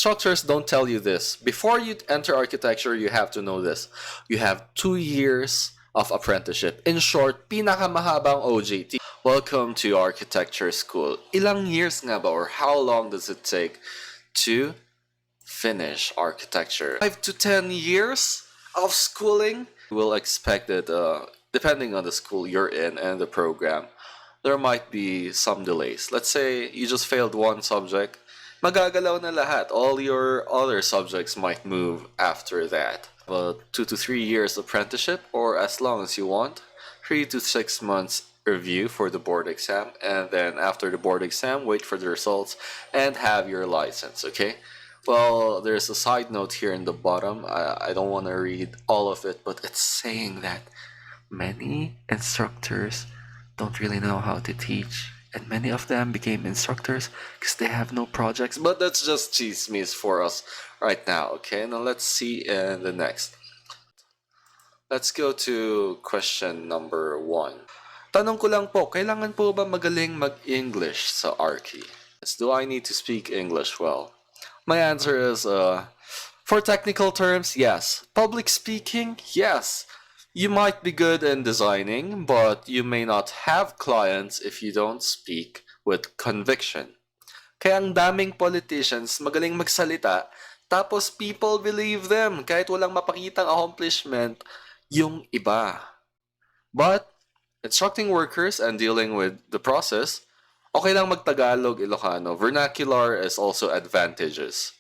instructors don't tell you this. Before you enter architecture, you have to know this. You have 2 years of apprenticeship. In short, pinakamahabang OJT. Welcome to architecture school. Ilang years nga ba, or how long does it take to finish architecture? 5 to 10 years of schooling. We'll expect it, depending on the school you're in and the program, there might be some delays. Let's say you just failed one subject, magagalaw na lahat. All your other subjects might move after that. 2 to 3 years apprenticeship, or as long as you want, 3 to 6 months review for the board exam, and then after the board exam, wait for the results and have your license, okay? Well, there's a side note here in the bottom. I don't want to read all of it, but it's saying that many instructors don't really know how to teach, and many of them became instructors because they have no projects. But that's just chismis for us right now, okay? Now let's see in the next. Let's go to question number 1. Tanong ko lang po, kailangan po ba magaling mag-English sa Arki? Do I need to speak English well? My answer is, for technical terms, yes. Public speaking, yes. You might be good in designing, but you may not have clients if you don't speak with conviction. Kaya ang daming politicians magaling magsalita, tapos people believe them kahit walang mapakitang accomplishment yung iba. But instructing workers and dealing with the process, okay lang mag-Tagalog, Ilocano. Vernacular is also advantageous.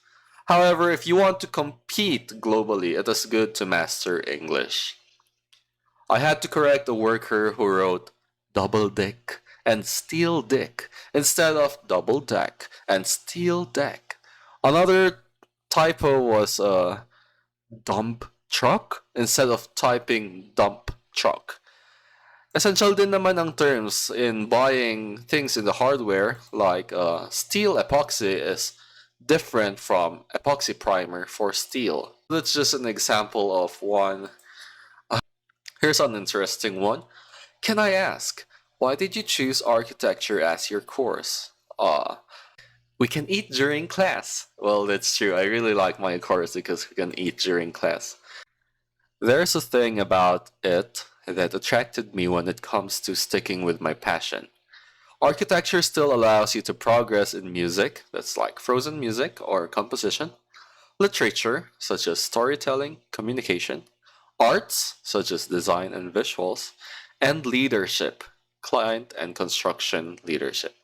However, if you want to compete globally, it is good to master English. I had to correct a worker who wrote double dick and steel dick instead of double deck and steel deck. Another typo was dump truck instead of typing dump truck. Essential din naman ang terms in buying things in the hardware, like steel epoxy is different from epoxy primer for steel. That's just an example of one. Here's an interesting one. Can I ask, why did you choose architecture as your course? We can eat during class. Well, that's true. I really like my course because we can eat during class. There's a thing about it that attracted me when it comes to sticking with my passion. Architecture still allows you to progress in music, that's like frozen music or composition, literature, such as storytelling, communication, arts, such as design and visuals, and leadership, client and construction leadership,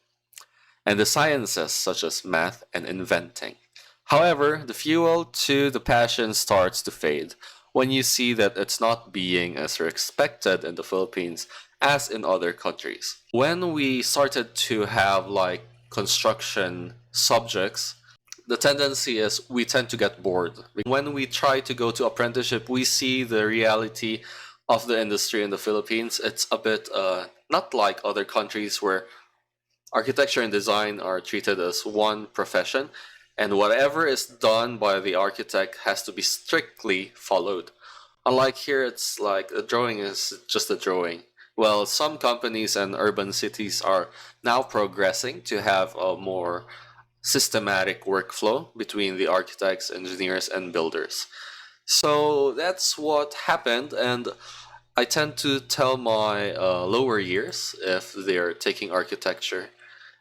and the sciences, such as math and inventing. However, the fuel to the passion starts to fade when you see that it's not being as expected in the Philippines as in other countries. When we started to have like construction subjects, the tendency is we tend to get bored. When we try to go to apprenticeship, we see the reality of the industry in the Philippines. It's a bit not like other countries where architecture and design are treated as one profession, and whatever is done by the architect has to be strictly followed. Unlike here, it's like a drawing is just a drawing. Well, some companies and urban cities are now progressing to have a more systematic workflow between the architects, engineers, and builders. So that's what happened, and I tend to tell my lower years if they're taking architecture.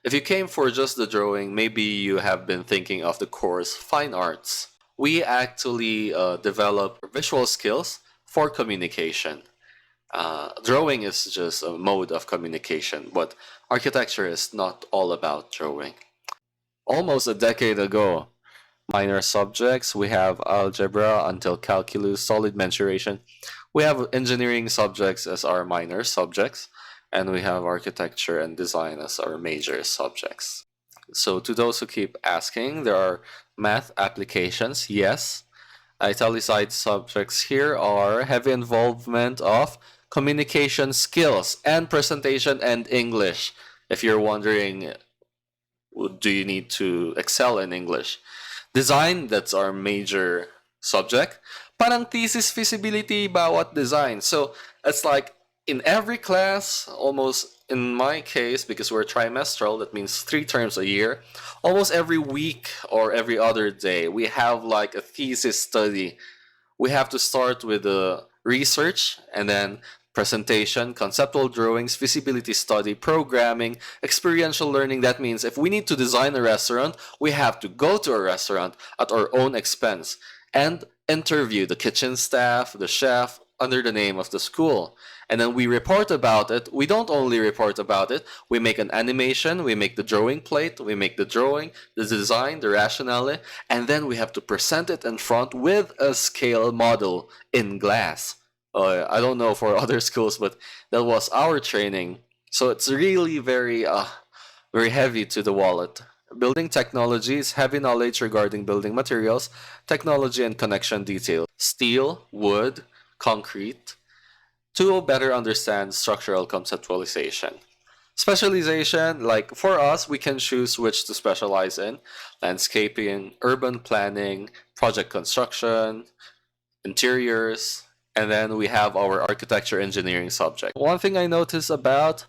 If you came for just the drawing, maybe you have been thinking of the course Fine Arts. We actually develop visual skills for communication. Drawing is just a mode of communication, but architecture is not all about drawing. Almost a decade ago, minor subjects, we have algebra until calculus, solid mensuration. We have engineering subjects as our minor subjects, and we have architecture and design as our major subjects. So to those who keep asking, there are math applications, yes. Italicized subjects here are heavy involvement of communication skills and presentation and English. If you're wondering, do you need to excel in English? Design, that's our major subject. Parang thesis feasibility bawat design. So it's like in every class, almost in my case, because we're trimestral, that means 3 terms a year, almost every week or every other day, we have like a thesis study. We have to start with the research and then presentation, conceptual drawings, feasibility study, programming, experiential learning. That means if we need to design a restaurant, we have to go to a restaurant at our own expense and interview the kitchen staff, the chef, under the name of the school. And then we report about it. We don't only report about it, we make an animation, we make the drawing plate, we make the drawing, the design, the rationale, and then we have to present it in front with a scale model in glass. I don't know for other schools, but that was our training. So it's really very heavy to the wallet. Building technology is heavy knowledge regarding building materials, technology, and connection details. Steel, wood, concrete, to better understand structural conceptualization. Specialization, like for us, we can choose which to specialize in: landscaping, urban planning, project construction, interiors, and then we have our architecture engineering subject. One thing I noticed about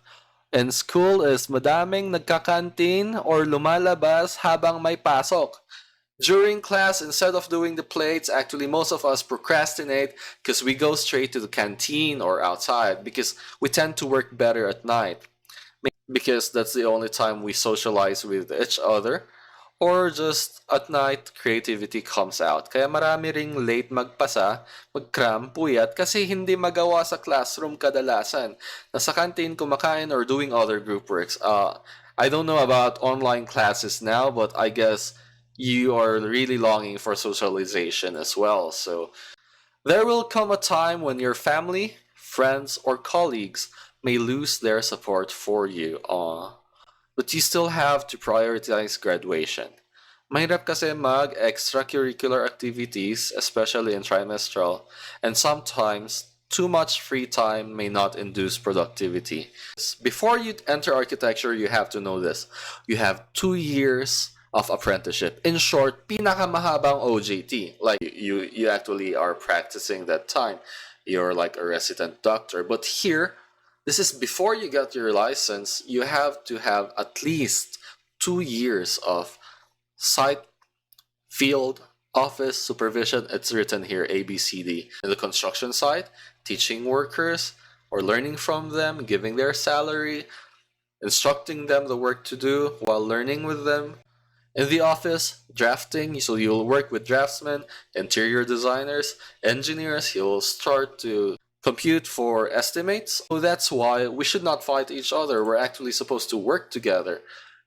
in school is madaming nagkakantin or lumalabas habang may pasok. During class, instead of doing the plates, actually most of us procrastinate because we go straight to the canteen or outside because we tend to work better at night. Because that's the only time we socialize with each other, or just at night, creativity comes out. Kaya marami ring late magpasa, magcram, puyat kasi hindi magawa sa classroom kadalasan. Nasa canteen kumakain or doing other group works. I don't know about online classes now, but I guess you are really longing for socialization as well. So there will come a time when your family, friends, or colleagues may lose their support for you. But you still have to prioritize graduation. Mahirap kasi mag extracurricular activities, especially in trimestral, and sometimes too much free time may not induce productivity. Before you enter architecture, you have to know this. You have 2 years of apprenticeship. In short, pinakamahabang OJT. Like you actually are practicing that time. You're like a resident doctor. But here, this is before you get your license, you have to have at least 2 years of site, field, office, supervision. It's written here ABCD. In the construction site, teaching workers or learning from them, giving their salary, instructing them the work to do while learning with them. In the office, drafting, so you'll work with draftsmen, interior designers, engineers. You'll start to compute for estimates. So that's why we should not fight each other. We're actually supposed to work together.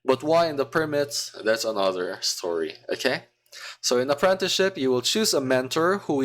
But why in the permits, that's another story, okay? So in apprenticeship, you will choose a mentor who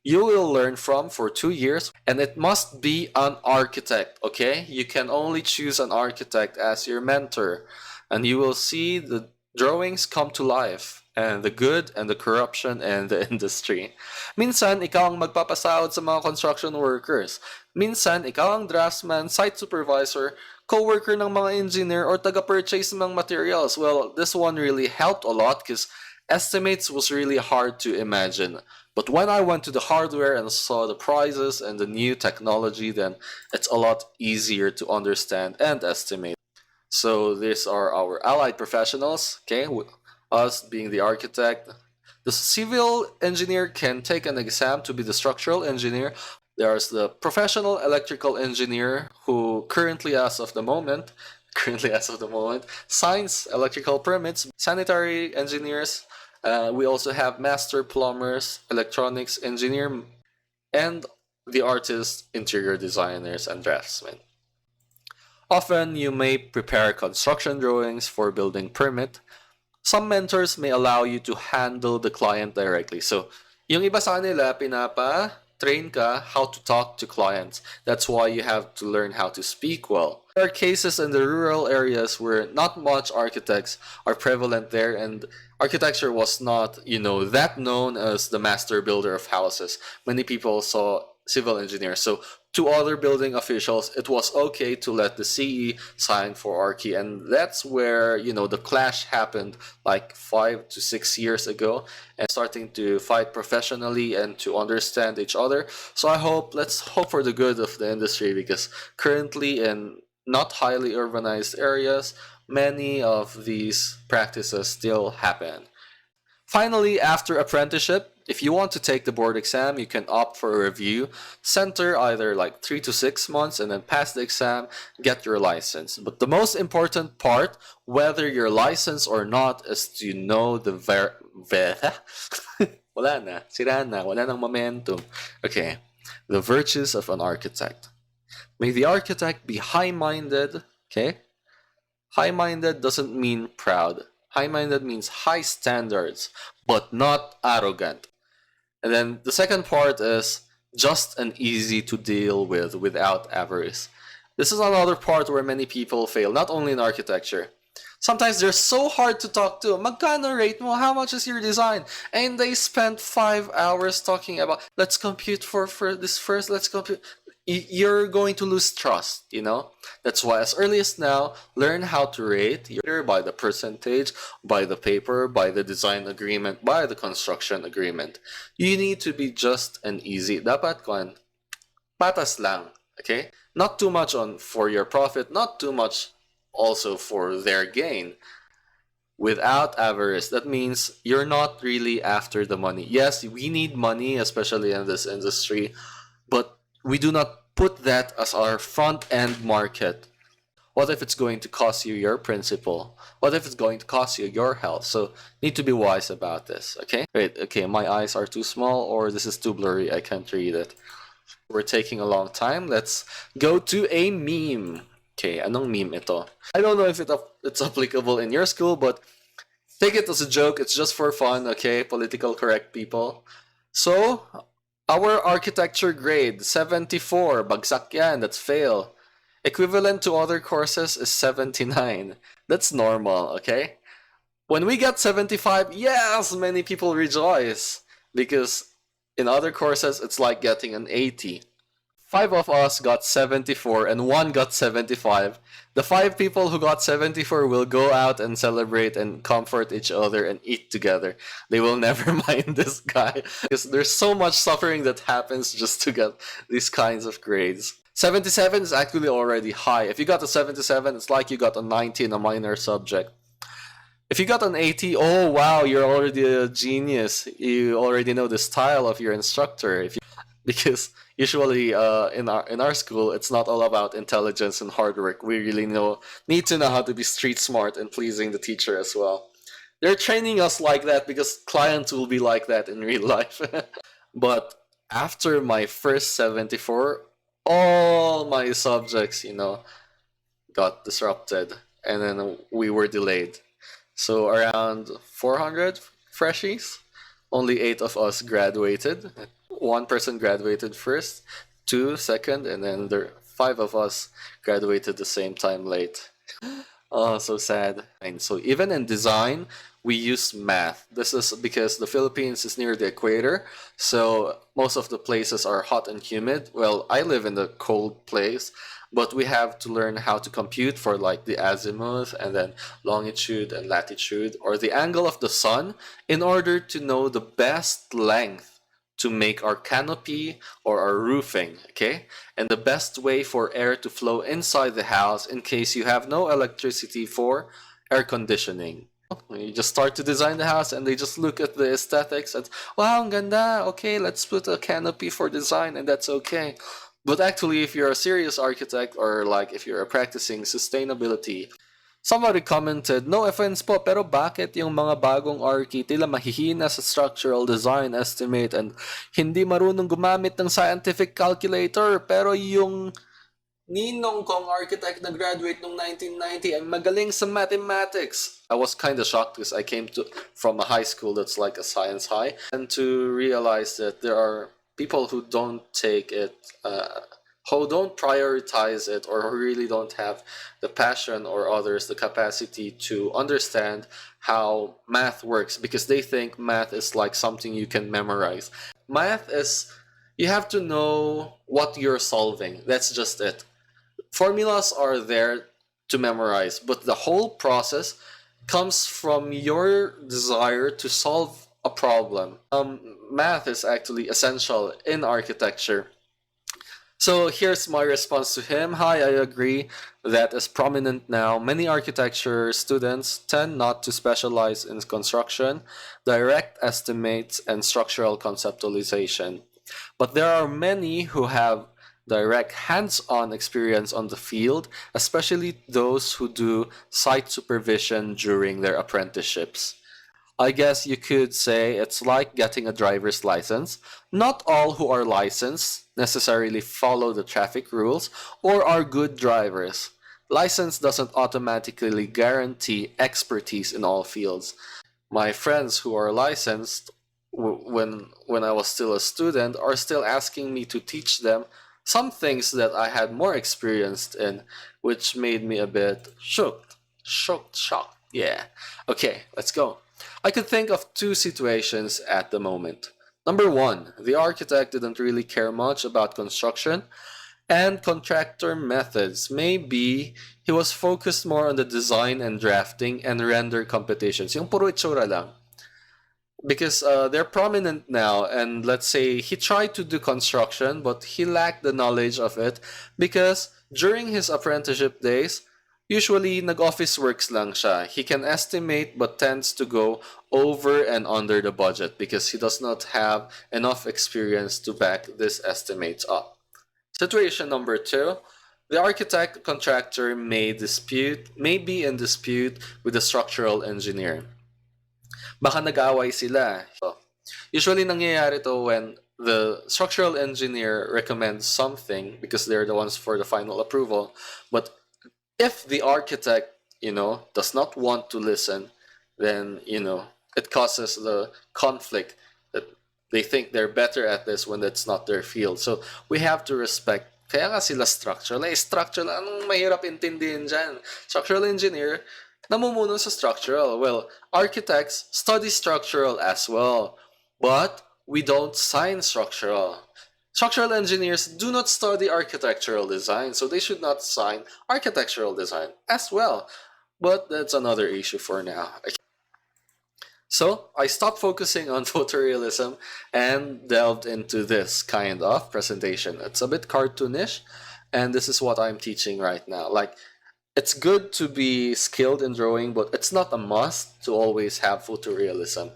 you will learn from for 2 years, and it must be an architect, okay? You can only choose an architect as your mentor, and you will see the drawings come to life, and the good and the corruption and the industry. Minsan, ikaw ang magpapasahod sa mga construction workers. Minsan, ikaw ang draftsman, site supervisor, co-worker ng mga engineer, or taga-purchase ng mga materials. Well, this one really helped a lot because estimates was really hard to imagine. But when I went to the hardware and saw the prices and the new technology, then it's a lot easier to understand and estimate. So these are our allied professionals, okay? Us being the architect. The civil engineer can take an exam to be the structural engineer. There's the professional electrical engineer who currently as of the moment, signs electrical permits. Sanitary engineers. We also have master plumbers, electronics engineer, and the artists, interior designers, and draftsmen. Often, you may prepare construction drawings for building permit. Some mentors may allow you to handle the client directly. So, yung iba sa nila, train ka how to talk to clients. That's why you have to learn how to speak well. There are cases in the rural areas where not much architects are prevalent there, and architecture was not, that known as the master builder of houses. Many people saw civil engineers. So to other building officials, it was okay to let the CE sign for Arki, and that's where, you know, the clash happened like 5 to 6 years ago, and starting to fight professionally and to understand each other. So let's hope for the good of the industry, because currently in not highly urbanized areas, many of these practices still happen. Finally, after apprenticeship, if you want to take the board exam, you can opt for a review center, either like 3 to 6 months, and then pass the exam, get your license. But the most important part, whether you're licensed or not, is to know the wala na, sira na, wala nang momentum. Okay, the virtues of an architect. May the architect be high-minded, okay? High-minded doesn't mean proud. High-minded means high standards, but not arrogant. And then the second part is just and easy to deal with without avarice. This is another part where many people fail, not only in architecture. Sometimes they're so hard to talk to. Magkano rate mo? How much is your design? And they spent 5 hours talking about, let's compute for this first, let's compute. You're going to lose trust, you know? That's why as early as now, learn how to rate by the percentage, by the paper, by the design agreement, by the construction agreement. You need to be just and easy. Dapat kwan, patas lang, okay? Not too much for your profit, not too much also for their gain. Without avarice, that means you're not really after the money. Yes, we need money, especially in this industry, but we do not put that as our front-end market. What if it's going to cost you your principal? What if it's going to cost you your health? So need to be wise about this, okay? Wait, okay, my eyes are too small, or this is too blurry, I can't read it. We're taking a long time. Let's go to a meme. Okay, anong meme ito? I don't know if it's applicable in your school, but take it as a joke. It's just for fun, okay? Political correct people. So, our architecture grade, 74. Bagsak yan, that's fail. Equivalent to other courses is 79. That's normal, okay? When we get 75, yes, many people rejoice. Because in other courses, it's like getting an 80. 5 of us got 74 and 1 got 75. The 5 people who got 74 will go out and celebrate and comfort each other and eat together. They will never mind this guy, because there's so much suffering that happens just to get these kinds of grades. 77 is actually already high. If you got a 77, it's like you got a 90 in a minor subject. If you got an 80, oh wow, you're already a genius. You already know the style of your instructor. Because usually in our school, it's not all about intelligence and hard work. We really need to know how to be street smart and pleasing the teacher as well. They're training us like that because clients will be like that in real life. But after my first 74, all my subjects, got disrupted, and then we were delayed. So around 400 freshies, only 8 of us graduated. 1 person graduated first, 2 second, and then there 5 of us graduated the same time late. Oh, so sad. And so even in design, we use math. This is because the Philippines is near the equator, so most of the places are hot and humid. Well, I live in the cold place, but we have to learn how to compute for like the azimuth and then longitude and latitude, or the angle of the sun, in order to know the best length to make our canopy or our roofing, okay? And the best way for air to flow inside the house in case you have no electricity for air conditioning. You just start to design the house and they just look at the aesthetics and, wow, ang ganda, okay, let's put a canopy for design, and that's okay. But actually, if you're a serious architect, or like if you're practicing sustainability, somebody commented, no offense po, pero bakit yung mga bagong Arki tila mahihina sa structural design estimate and hindi marunong gumamit ng scientific calculator, pero yung ninong kong architect na graduate noong 1990 ay magaling sa mathematics. I was kind of shocked because I came from a high school that's like a science high, and to realize that there are people who don't take it, who don't prioritize it, or who really don't have the passion, or others the capacity to understand how math works, because they think math is like something you can memorize. Math is You have to know what you're solving. That's just it. Formulas are there to memorize, but the whole process comes from your desire to solve a problem. Math is actually essential in architecture. So here's my response to him. Hi, I agree that is prominent now. Many architecture students tend not to specialize in construction, direct estimates, and structural conceptualization. But there are many who have direct hands-on experience on the field, especially those who do site supervision during their apprenticeships. I guess you could say it's like getting a driver's license. Not all who are licensed necessarily follow the traffic rules or are good drivers. License doesn't automatically guarantee expertise in all fields. My friends who are licensed when I was still a student are still asking me to teach them some things that I had more experienced in, which made me a bit shocked. Yeah. Okay, let's go. I could think of two situations at the moment. Number one, the architect didn't really care much about construction and contractor methods. Maybe he was focused more on the design and drafting and render competitions. Yung puro itsura lang. Because they're prominent now, and let's say he tried to do construction but he lacked the knowledge of it because during his apprenticeship days usually nag-office works lang siya. He can estimate but tends to go over and under the budget because he does not have enough experience to back these estimates up. Situation number two, the architect contractor may be in dispute with the structural engineer. Baka nag-away sila. So, usually nangyayari to when the structural engineer recommends something because they're the ones for the final approval. But if the architect, does not want to listen, then, it causes the conflict that they think they're better at this when it's not their field. So we have to respect. Kaya nga sila structural. Structural, anong mahirap intindihin dyan? Structural engineer, namumuno sa structural. Well, architects study structural as well, but we don't sign structural. Structural engineers do not study architectural design, so they should not sign architectural design as well. But that's another issue for now. So I stopped focusing on photorealism and delved into this kind of presentation. It's a bit cartoonish, and this is what I'm teaching right now. Like, it's good to be skilled in drawing, but it's not a must to always have photorealism.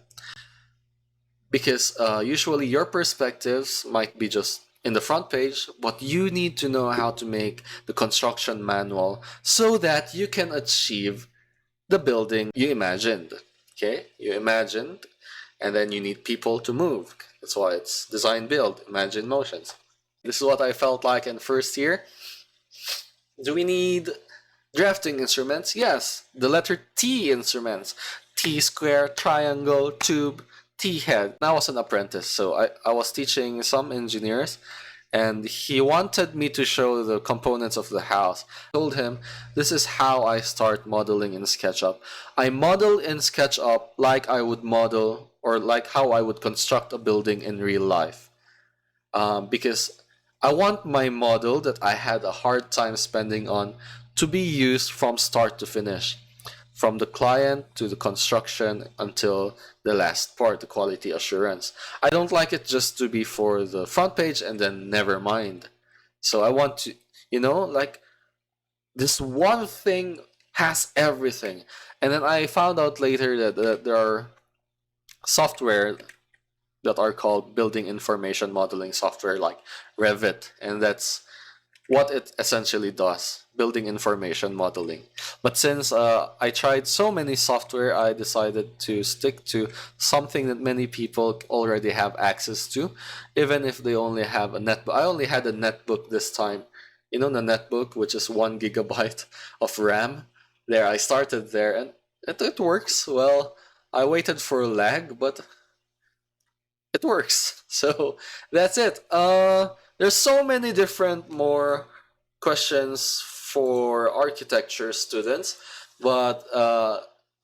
Because usually your perspectives might be just in the front page, but you need to know how to make the construction manual so that you can achieve the building you imagined. Okay, you imagined, and then you need people to move. That's why it's design, build, imagine motions. This is what I felt like in first year. Do we need drafting instruments? Yes, the letter T instruments. T square, triangle, tube, T head. I was an apprentice, so I was teaching some engineers, and he wanted me to show the components of the house. I told him, this is how I start modeling in SketchUp. I model in SketchUp like I would model or like how I would construct a building in real life. Because I want my model that I had a hard time spending on to be used from start to finish. From the client to the construction until the last part, the quality assurance. I don't like it just to be for the front page and then never mind. So I want to, like this one thing has everything. And then I found out later that there are software that are called building information modeling software like Revit, and that's what it essentially does, building information modeling. But since I tried so many software, I decided to stick to something that many people already have access to, even if they only have a netbook. I only had a netbook this time. The netbook, which is 1 GB of RAM. There, I started there, and it works. Well, I waited for lag, but it works. So that's it. There's so many different more questions for architecture students, but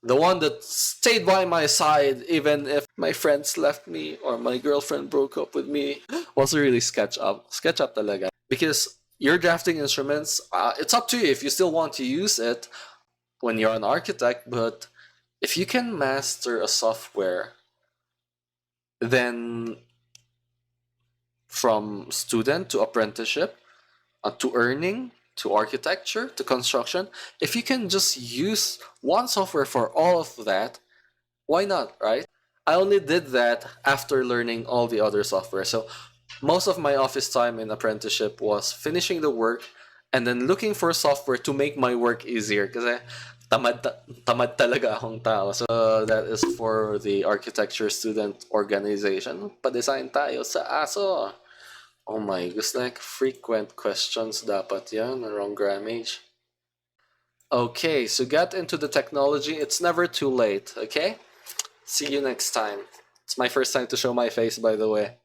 The one that stayed by my side even if my friends left me or my girlfriend broke up with me was really SketchUp. SketchUp talaga. Because your drafting instruments, it's up to you if you still want to use it when you're an architect, but if you can master a software, then from student to apprenticeship, to earning, to architecture, to construction, if you can just use one software for all of that, why not, right? I only did that after learning all the other software. So most of my office time in apprenticeship was finishing the work and then looking for software to make my work easier kasi tamad talaga akong tao. So that is for the architecture student organization. Pa-design tayo sa aso. Oh my, gusto like frequent questions dapat yan, wrong grammage. Okay, so get into the technology. It's never too late, okay? See you next time. It's my first time to show my face, by the way.